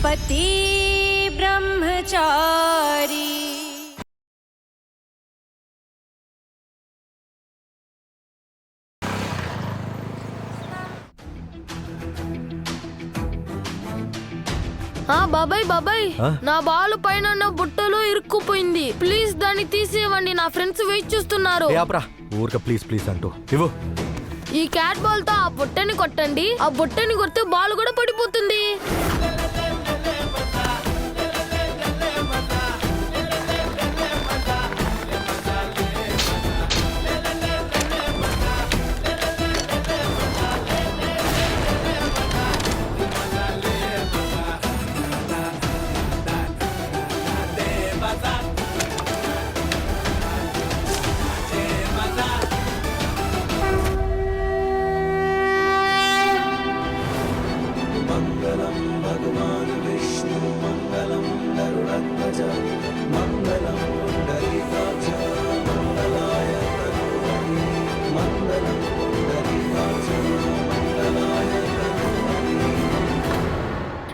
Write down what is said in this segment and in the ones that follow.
पति ब्रह्मचारी। బాబాయ్ బాబాయ్, నా బాలు పైన ఉన్న బుట్టలో ఇరుక్కుపోయింది. ప్లీజ్ దాన్ని తీసేయండి, నా ఫ్రెండ్స్ వెయిట్ చూస్తున్నారు. ప్లీజ్ ప్లీజ్ అంటూ ఇవ్వు. ఈ క్యాట్ బాల్ తో ఆ బుట్టని కొట్టండి. ఆ బుట్టని కొడితే బాల్ కూడా పడిపోతుంది.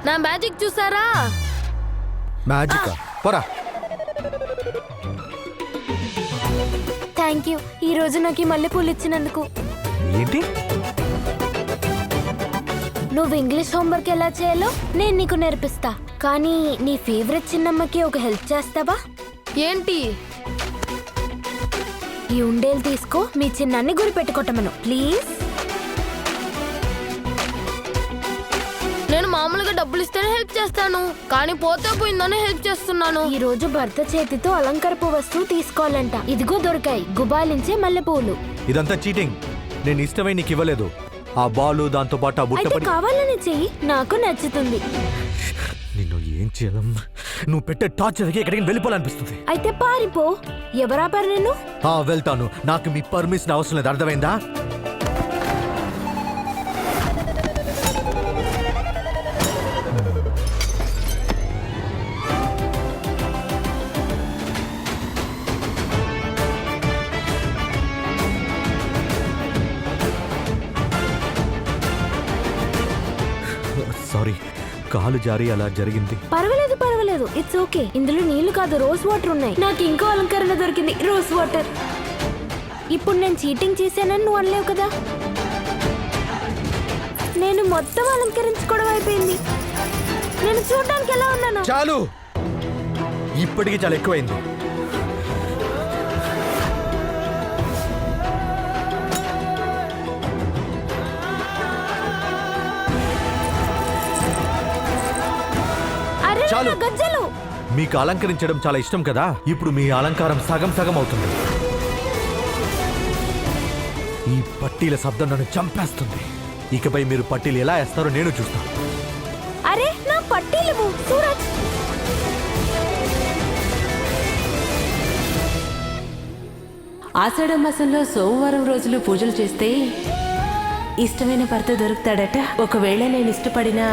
నా మ్యాజిక్ చూసారా? మ్యాజిక్ పోరా. థ్యాంక్ యూ, ఈ రోజు నాకు ఈ మల్లెపూలు ఇచ్చినందుకు. ఏంటి? నువ్వు ఇంగ్లీష్ హోంవర్క్ ఎలా చేయాలో నేను నీకు నేర్పిస్తా. కానీ నీ ఫేవరెట్ చిన్నమ్మకి ఒక హెల్ప్ చేస్తావా? ఏంటి? ఈ ఉండేలు తీసుకో, మీ చిన్నాన్ని గురి పెట్టుకోటమను ప్లీజ్. నేను మామూలుగా డబ్బులు ఇస్తేనే హెల్ప్ చేస్తాను, కానీ పోతే పోయిందని హెల్ప్ చేస్తున్నాను. ఈ రోజు భర్త చేతితో అలంకరపు వస్తువు తీసుకోవాలంట. ఇదిగో దొరికాయి, గుబాలించే మల్లెపూలు. ఇదంతా చీటింగ్. నేను ఇష్టమై నీకు ఇవ్వలేదు. ఆ బాలు దాంతో పాటు ఆ బుట్ట పడి. కావాలని చెయ్యి, నాకు నచ్చుతుంది. నిన్ను ఏం చేయాలం? నువ్వు పెట్టే టార్చర్కి ఎక్కడికి వెళ్ళిపోవాలనిపిస్తుంది. అయితే పారిపో. ఎవరాపారు నిన్ను? వెళ్తాను. నాకు మీ పర్మిషన్ అవసరం లేదు, అర్థమైందా? సారీ, కాలు జారి అలా జరిగింది. పర్వాలేదు పర్వాలేదు, ఇట్స్ ఓకే. ఇందులో నీళ్లు కాదు, రోజ్ వాటర్ ఉన్నాయి. నాకు ఇంకో అలంకరణ దొరికింది, రోజ్ వాటర్. ఇప్పుడు నేను చీటింగ్ చేశానని నువ్వు అనలేవు కదా. నేను మొత్తం అలంకరించుకోవడం అయిపోయింది. నేను చూడడానికి ఎలా ఉన్నాను? చాలు, ఇప్పటికీ చాలా ఎక్కువైంది. చాలు. గజ్జలు, మీకు అలంకరించడం చాలా ఇష్టం కదా. ఇప్పుడు మీ అలంకారం సగం సగం అవుతుంది. ఈ పట్టీల శబ్దం నన్ను చంపేస్తుంది. ఇకపై మీరు పట్టీలు ఎలా వేస్తారో నేను చూస్తాను. అరే నా పట్టీలు సూరజ్. ఆషాఢ మాసంలో సోమవారం రోజులు పూజలు చేస్తే ఇష్టమైన భర్త దొరుకుతాడట. ఒకవేళ నేను ఇష్టపడినా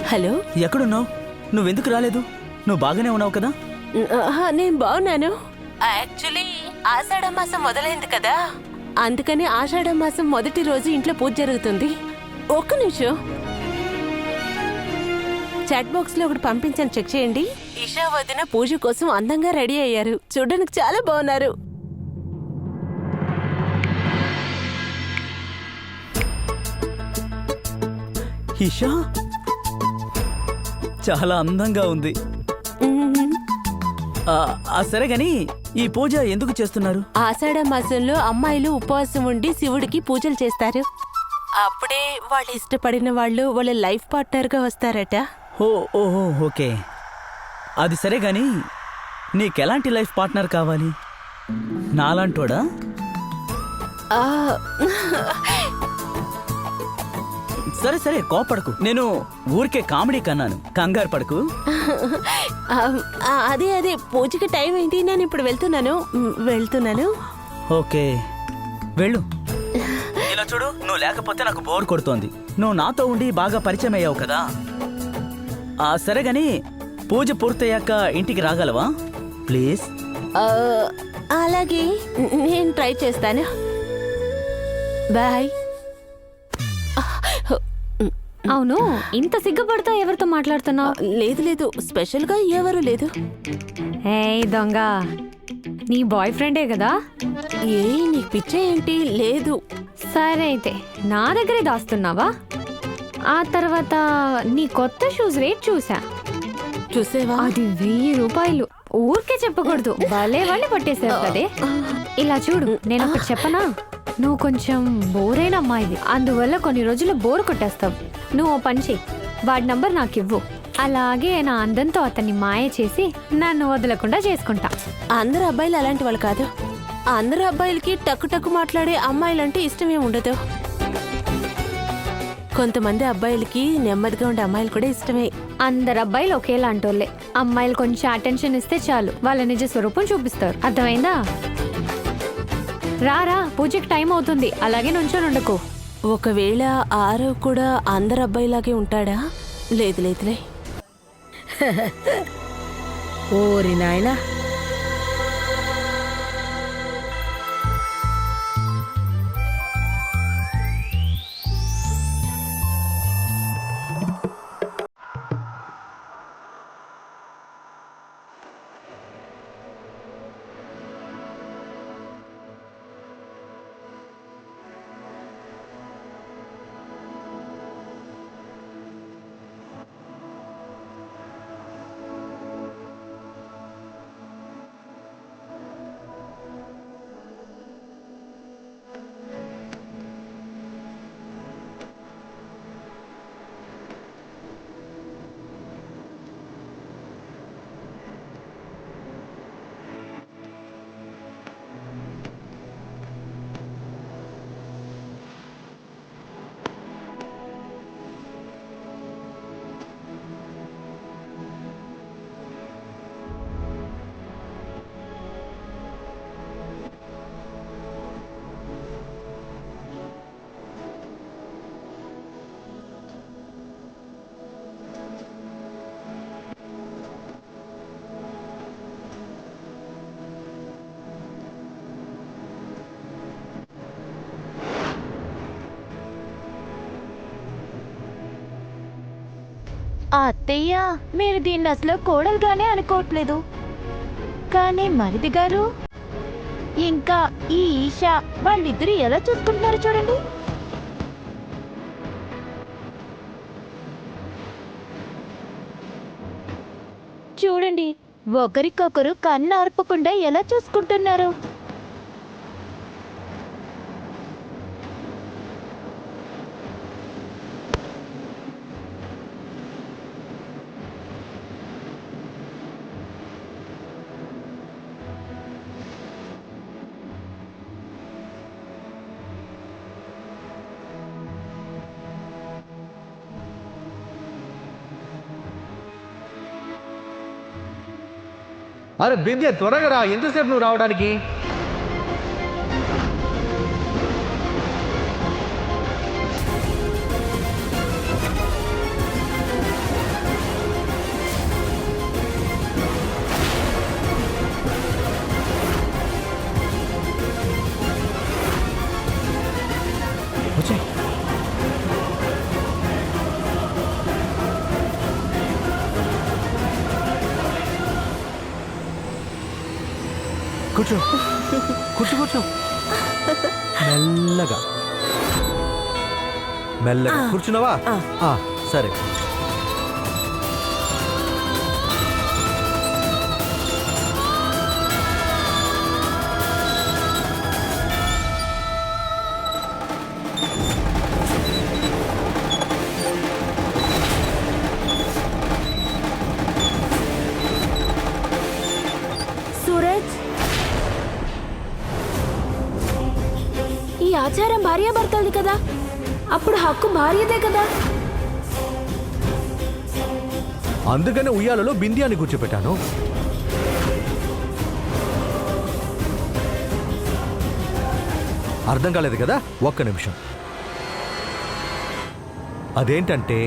హలో, ఎక్కడున్నావు? నువ్వెందుకు రాలేదు? నువ్వు బాగానే ఉన్నావు కదా? నేను బాగున్నాను. యాక్చువల్లీ ఆషాఢ మాసం మొదలైంది కదా, అందుకని ఆషాఢ మాసం మొదటి రోజు ఇంట్లో పూజ జరుగుతుంది. ఒక్క నిమిషం, చాట్ బాక్స్ లో ఒకటి పంపించాను, చెక్ చేయండి. ఇషా వదిన పూజ కోసం అందంగా రెడీ అయ్యారు, చూడడానికి చాలా బాగున్నారు. ఇషా చాలా అందంగా ఉంది. సరే గాని ఈ పూజ ఎందుకు చేస్తున్నారు? ఆషాఢ మాసంలో అమ్మాయిలు ఉపవాసం ఉండి శివుడికి పూజలు చేస్తారు. అప్పుడే వాళ్ళు ఇష్టపడిన వాళ్ళు వాళ్ళ లైఫ్ పార్ట్నర్ గా వస్తారట. ఓహో ఓకే, అది సరే గాని నీకెలాంటి లైఫ్ పార్ట్నర్ కావాలి? నాలాంటోడా? సరే సరే, కోపడకు. నేను ఊరికే కామెడీ కన్నాను, కంగారు పడకు. అదే పూజకి టైం అయింది, నేను ఇప్పుడు వెళ్తున్నాను. ఓకే వెళ్ళు. ఇలా చూడు, నువ్వు లేకపోతే నాకు బోర్ కొడుతోంది. నువ్వు నాతో ఉండి బాగా పరిచయం అయ్యావు కదా. సరే గాని పూజ పూర్తయ్యాక ఇంటికి రాగలవా ప్లీజ్? అలాగే నేను ట్రై చేస్తాను. బాయ్. అవును, ఇంత సిగ్గుపడతా ఎవరితో మాట్లాడుతున్నావు? లేదు లేదు, స్పెషల్గా ఎవరు లేదు. ఏయ్ దొంగ, నీ బాయ్ ఫ్రెండే కదా? ఏ నీకు పిచ్చే ఏంటి? లేదు. సరే అయితే నా దగ్గరే దాస్తున్నావా? ఆ తర్వాత నీ కొత్త షూస్ రేట్ చూసా. చూసేవా? అది 1000 రూపాయలు. ఊరికే చెప్పకూడదు, భలే వాళ్ళని పట్టేశారు కదే. ఇలా చూడు, నేను ఒకటి చెప్పనా? నువ్వు కొంచెం బోరైన అమ్మాయివి, అందువల్ల కొన్ని రోజులు బోర్ కొట్టేస్తావు. నువ్వు ఓ పని చెయ్యి, వాడి నంబర్ నాకు ఇవ్వు. అలాగే నా అందంతో అతన్ని మాయ చేసి నన్ను వదలకుండా చేసుకుంటా. అందరు అబ్బాయిలు అలాంటి వాళ్ళు కాదు. అందరు అబ్బాయిలకి టక్కు టక్కు మాట్లాడే అమ్మాయిలంటే ఇష్టమే ఉండదు. కొంతమంది అబ్బాయిలకి నెమ్మదిగా ఉండే అమ్మాయిలు కూడా ఇష్టమే. అందరు అబ్బాయిలు ఒకేలాంటోళ్ళే. అమ్మాయిలు కొంచెం అటెన్షన్ ఇస్తే చాలు, వాళ్ళ నిజ స్వరూపం చూపిస్తారు. అర్థమైందా? రారా, పూజకి టైం అవుతుంది. అలాగే నుంచొని ఉండకు. ఒకవేళ ఆరవ్ కూడా అందరు అబ్బాయిలాగే ఉంటాడా? లేదు లేదులే. ఓరి నాయనా, అత్తయ్య, మీరు దీన్ని అసలు కోడలుగానే అనుకోవట్లేదు. కానీ మరిది గారు ఇంకా ఈ ఈషా వాళ్ళిద్దరు ఎలా చూసుకుంటున్నారు చూడండి. చూడండి, ఒకరికొకరు కన్ను ఆర్పకుండా ఎలా చూసుకుంటున్నారు. అరే బింద్య, త్వరగా రా. ఎంతసేపు నువ్వు రావడానికి? వచ్చే. కూర్చో కూర్చో కూర్చో. మెల్లగా మెల్లగా కూర్చున్నావా? సరే. సూరజ్, ఈ ఆచారం భార్యాభర్తలది కదా, అప్పుడు హక్కు భార్యదే కదా. అందుకనే ఉయ్యాలలో బిందియాని కూర్చోపెట్టాను. అర్థం కాలేదు కదా? ఒక్క నిమిషం. అదేంటంటే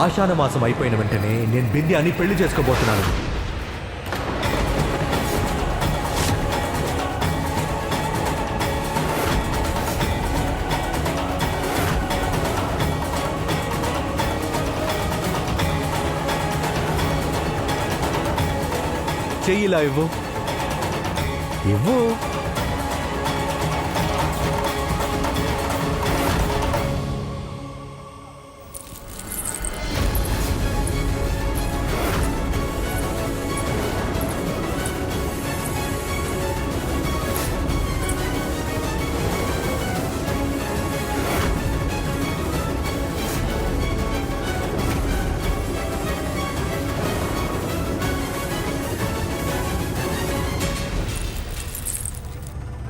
ఆషాఢ మాసం అయిపోయిన వెంటనే నేను బిందియాని పెళ్లి చేసుకోబోతున్నాను. చెయ్యి ఇలా ఇవ్వు. ఇవ్వు.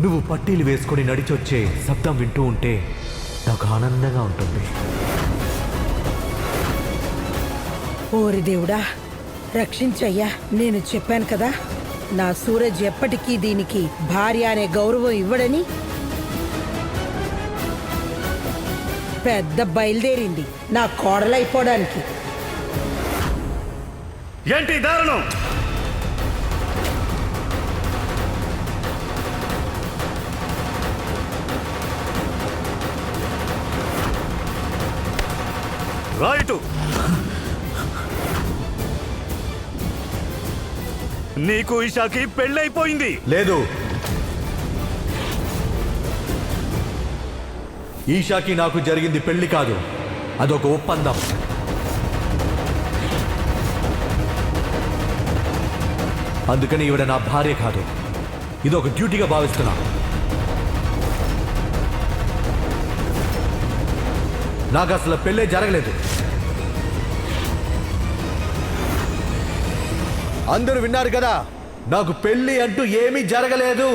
నువ్వు పట్టీలు వేసుకొని నడిచొచ్చే శబ్దం వింటూ ఉంటే నాకు ఆనందంగా ఉంటుంది. ఓరి దేవుడా, రక్షించయ్యా. నేను చెప్పాను కదా, నా సూరజ్ ఎప్పటికీ దీనికి భార్య అనే గౌరవం ఇవ్వడని. పెద్ద బయలుదేరింది నా కోడలైపోవడానికి. ఏంటి దారుణం? రైటు. నీకు ఈషాకి పెళ్ళైపోయింది. లేదు, ఈషాకి నాకు జరిగింది పెళ్లి కాదు, అదొక ఒప్పందం. అందుకని ఈవిడ నా భార్య కాదు, ఇదొక డ్యూటీగా భావిస్తున్నా. నాకు అసలు పెళ్ళే జరగలేదు. అందరూ విన్నారు కదా, నాకు పెళ్లి అంటూ ఏమీ జరగలేదు.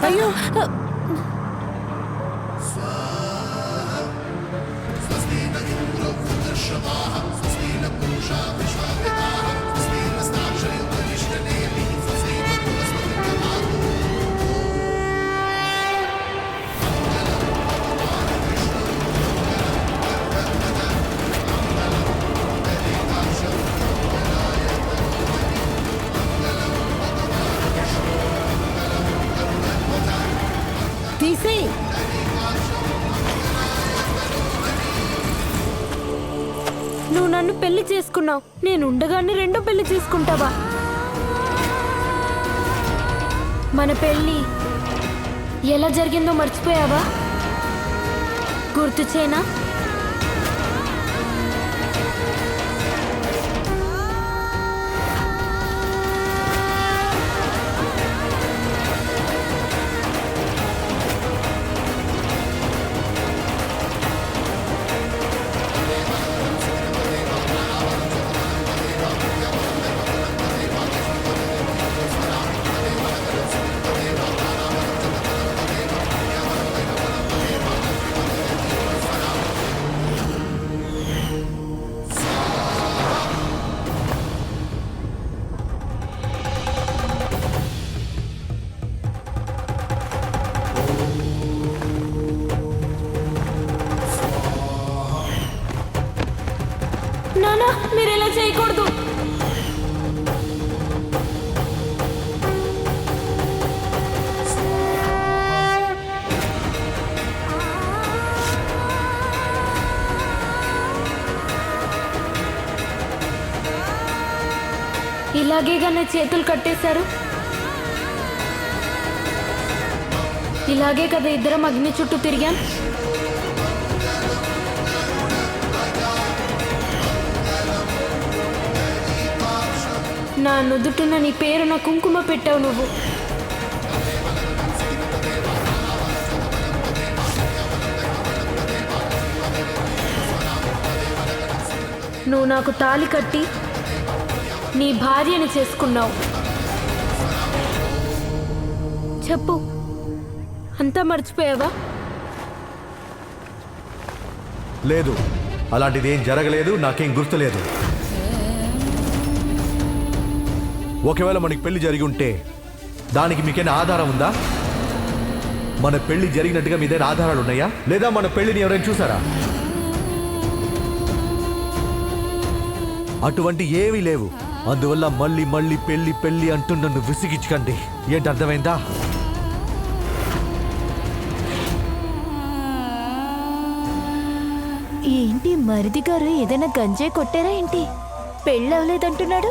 అయ్యో, తీసేయ్. నువ్వు నన్ను పెళ్లి చేసుకున్నావు, నేను ఉండగానే రెండో పెళ్లి చేసుకుంటావా? మన పెళ్లి ఎలా జరిగిందో మర్చిపోయావా? గుర్తు చేయనా? నానా, మీరు ఇలా చేయకూడదు. ఇలాగేగానే చేతులు కట్టేశారు. ఇలాగే కదా ఇద్దరం అగ్ని చుట్టూ తిరిగాం. నా నుదుటిన నీ పేరున కుంకుమ పెట్టావు నువ్వు. నువ్వు నాకు తాళి కట్టి నీ భార్యని చేసుకున్నావు. చెప్పు, అంతా మర్చిపోయావా? లేదు, అలాంటిది ఏం జరగలేదు, నాకేం గుర్తులేదు. ఒకవేళ మనకి పెళ్లి జరిగి ఉంటే దానికి మీకైనా ఆధారం ఉందా? మన పెళ్లి జరిగినట్టుగా మీ దగ్గర ఆధారాలు ఉన్నాయా? లేదా మన పెళ్లిని ఎవరైనా చూసారా? అటువంటి ఏమీ లేవు. అందువల్ల మళ్ళీ మళ్ళీ పెళ్లి పెళ్లి అంటూ నన్ను విసిగించకండి. ఏంటి అర్థమైందా? ఏంటి మరిది గారు ఏదైనా గంజాయి కొట్టారా ఏంటి? పెళ్ళవలేదంటున్నాడు.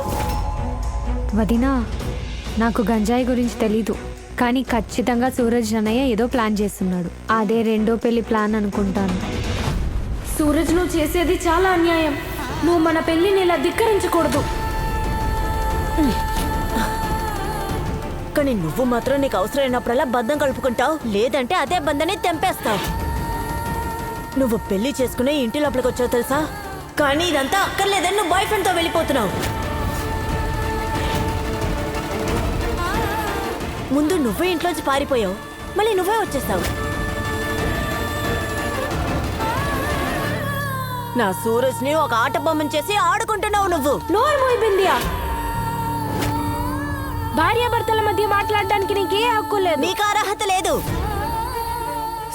వదినా, నాకు గంజాయి గురించి తెలీదు, కానీ ఖచ్చితంగా సూరజ్ అన్నయ్య ఏదో ప్లాన్ చేస్తున్నాడు. అదే రెండో పెళ్లి ప్లాన్ అనుకుంటాను. సూరజ్, నువ్వు చేసేది చాలా అన్యాయం. నువ్వు మన పెళ్లిని ఇలా ధిక్కరించకూడదు. కానీ నువ్వు మాత్రం నీకు అవసరమైనప్పుడల్లా బంధం కలుపుకుంటావు, లేదంటే అదే బంధాన్ని తెంపేస్తావు. నువ్వు పెళ్లి చేసుకునే ఇంటి లోపలికి వచ్చావు తెలుసా, కానీ ఇదంతా అక్కర్లేదని నువ్వు బాయ్ ఫ్రెండ్తో వెళ్ళిపోతున్నావు. ముందు నువ్వే ఇంట్లోంచి పారిపోయావు, మళ్ళీ నువ్వే వచ్చేస్తావు. నా సూరజ్ని ఒక ఆట బొమ్మను చేసి ఆడుకుంటున్నావు నువ్వు. నోరు మూయి బిందియా. భార్యాభర్తల మధ్య మాట్లాడడానికి నీకే హక్కు లేదు. నీకు అర్హత లేదు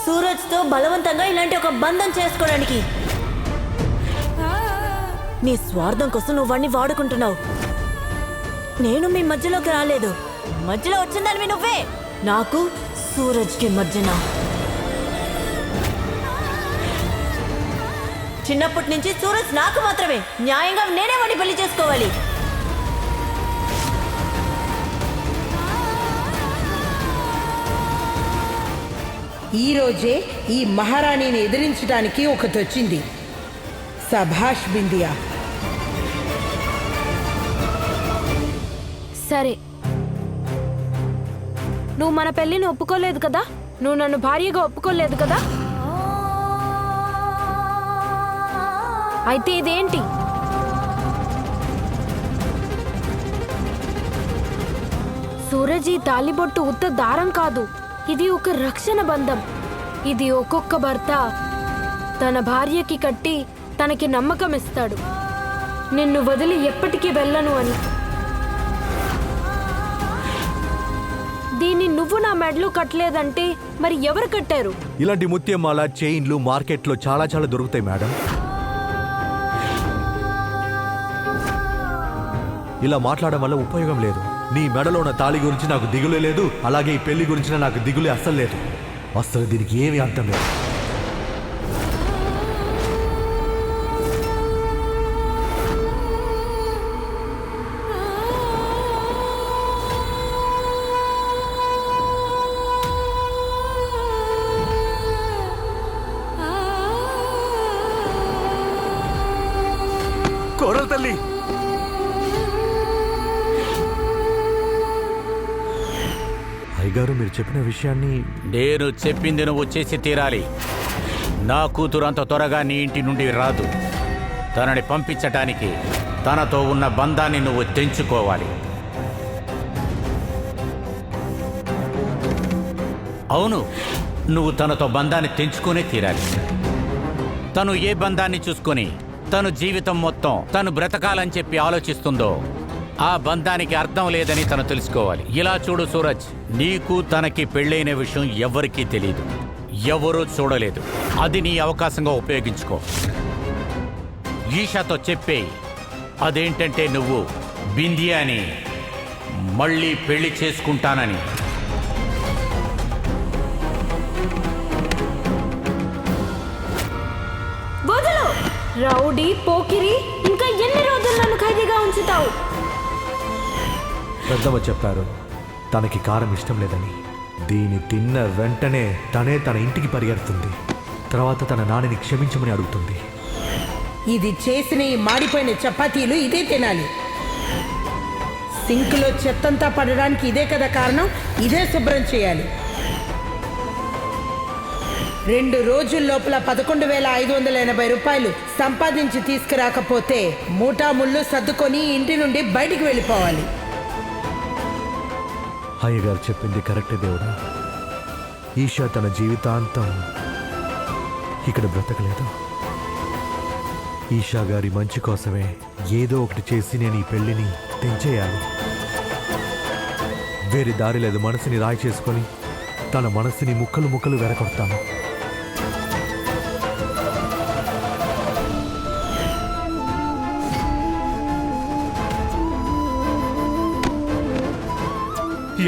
సూరజ్తో బలవంతంగా ఇలాంటి ఒక బంధం చేసుకోవడానికి. నీ స్వార్థం కోసం నువ్వు వాడిని వాడుకుంటున్నావు. నేను మీ మధ్యలోకి రాలేదు, మధ్యలో వచ్చిందని నువ్వే. నాకు సూరజ్కి మధ్యన చిన్నప్పటి నుంచి సూరజ్ నాకు మాత్రమే. న్యాయంగా నేనే వాడిని పెళ్లి చేసుకోవాలి. ఈ రోజే ఈ మహారాణిని ఎదిరించడానికి ఒకటి వచ్చింది. సభాష్ బిందియా. సరే, నువ్వు మన పెళ్లిని ఒప్పుకోలేదు కదా, నువ్వు నన్ను భార్యగా ఒప్పుకోలేదు కదా, అయితే ఇదేంటి? సూరజ్, ఈ తాలిబొట్టు ఉత్త దారం కాదు, ఇది ఒక రక్షణ బంధం. ఇది ఒక్కొక్క భర్త తన భార్యకి కట్టి తనకి నమ్మకం ఇస్తాడు, నిన్ను వదిలి ఎప్పటికీ వెళ్ళను అని. దీన్ని నువ్వు నా మెడలో కట్టలేదంటే మరి ఎవరు కట్టారు? ఇలాంటి ముత్యమాల చైన్లు మార్కెట్లో చాలా చాలా దొరుకుతాయి మేడం. ఇలా మాట్లాడడం వల్ల ఉపయోగం లేదు. నీ మెడలో ఉన్న తాళి గురించి నాకు దిగులే లేదు, అలాగే ఈ పెళ్లి గురించి నాకు దిగులే అస్సలు లేదు. అస్సలు దీనికి ఏమీ అర్థం లేదు. కోడలు తల్లి, అయ్యగారు, మీరు చెప్పిన విషయాన్ని నేను చెప్పింది నువ్వు చేసి తీరాలి. నా కూతురు అంత త్వరగా నీ ఇంటి నుండి రాదు. తనని పంపించటానికి తనతో ఉన్న బంధాన్ని నువ్వు తెంచుకోవాలి. అవును, నువ్వు తనతో బంధాన్ని తెంచుకునే తీరాలి. తను ఏ బంధాన్ని చూసుకొని తను జీవితం మొత్తం తను బ్రతకాలని చెప్పి ఆలోచిస్తుందో ఆ బంధానికి అర్థం లేదని తను తెలుసుకోవాలి. ఇలా చూడు సూరజ్, నీకు తనకి పెళ్ళైన విషయం ఎవ్వరికీ తెలియదు, ఎవరూ చూడలేదు. అది నీ అవకాశంగా ఉపయోగించుకో. ఈషాతో చెప్పే అదేంటంటే నువ్వు బిందియాని మళ్ళీ పెళ్లి చేసుకుంటానని. వదలు! రౌడీ, పోకిరి, ఇంకా ఎన్ని రోజులు నన్ను ఖైదీగా ఉంచుతావు? పెద్దమ్మ చెప్పారు తనకి కారం ఇష్టం లేదని. దీన్ని తిన్న వెంటనే తనే తన ఇంటికి పరిగెడుతుంది. తర్వాత తన నాన్నని క్షమించమని అడుగుతుంది. ఇది చేసిన ఈ మాడిపోయిన చపాతీలు ఇదే తినాలి. సింక్లో చెత్తంతా పడడానికి ఇదే కదా కారణం, ఇదే శుభ్రం చేయాలి. 2 రోజుల లోపల 11,580 రూపాయలు సంపాదించి తీసుకురాకపోతే మూటాముళ్ళు సర్దుకొని ఇంటి నుండి బయటికి వెళ్ళిపోవాలి. అయ్యగారు చెప్పింది కరెక్టే దేవుడా. ఈషా తన జీవితాంతం ఇక్కడ బ్రతకలేదు. ఈషా గారి మంచి కోసమే ఏదో ఒకటి చేసి నేను ఈ పెళ్లిని తెంచేయాలి. వేరే దారి లేదు. మనసుని రాయి చేసుకొని తన మనసుని ముక్కలు ముక్కలు వెరకొడతాను.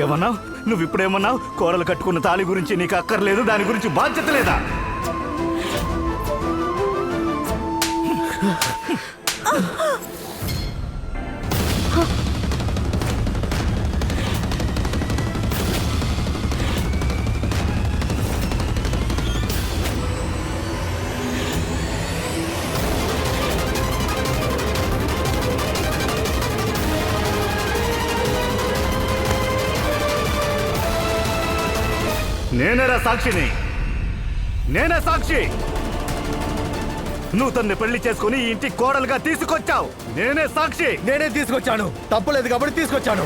ఏమన్నావు? నువ్వు ఇప్పుడేమన్నావు? కోడలు కట్టుకున్న తాళి గురించి నీకు అక్కర్లేదు, దాని గురించి బాధ్యత లేదా? నేనేరా సాక్షిని, నేనే సాక్షి. నువ్వు తన్ని పెళ్లి చేసుకుని ఈ ఇంటికి కోడలుగా తీసుకొచ్చావు. నేనే సాక్షి. నేనే తీసుకొచ్చాను, తప్పలేదు కాబట్టి తీసుకొచ్చాను.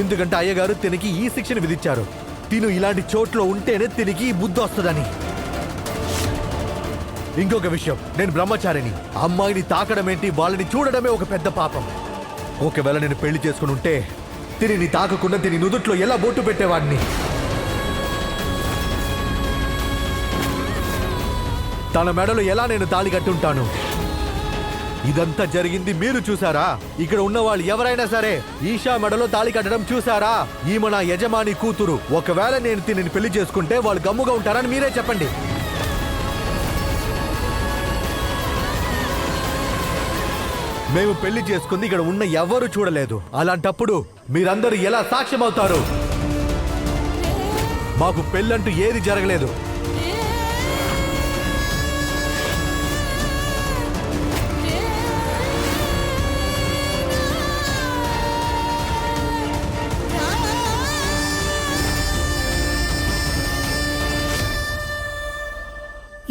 ఎందుకంటే అయ్యగారు తినికి ఈ శిక్షను విధించారు. తిను ఇలాంటి చోట్ల ఉంటేనే తినికి ఈ బుద్ధి వస్తుందని. ఇంకొక విషయం, నేను బ్రహ్మచారిని. అమ్మాయిని తాకడం ఏంటి, వాళ్ళని చూడడమే ఒక పెద్ద పాపం. ఒకవేళ నేను పెళ్లి చేసుకుని ఉంటే తిని తాకకుండా తిని నుదుట్లో ఎలా బొట్టు పెట్టేవాడిని. తన మెడలో ఎలా నేను తాళి కట్టుంటాను. ఇదంతా జరిగింది మీరు చూసారా? ఇక్కడ ఉన్న వాళ్ళు ఎవరైనా సరే ఈషా మెడలో తాళి కట్టడం చూసారా? ఈమె నా యజమాని కూతురు. ఒకవేళ నేను తిని పెళ్లి చేసుకుంటే వాళ్ళు గమ్ముగా ఉంటారని మీరే చెప్పండి. మేము పెళ్లి చేసుకుంది ఇక్కడ ఉన్న ఎవరు చూడలేదు. అలాంటప్పుడు మీరందరూ ఎలా సాక్ష్యం అవుతారు? మాకు పెళ్ళంటూ ఏది జరగలేదు.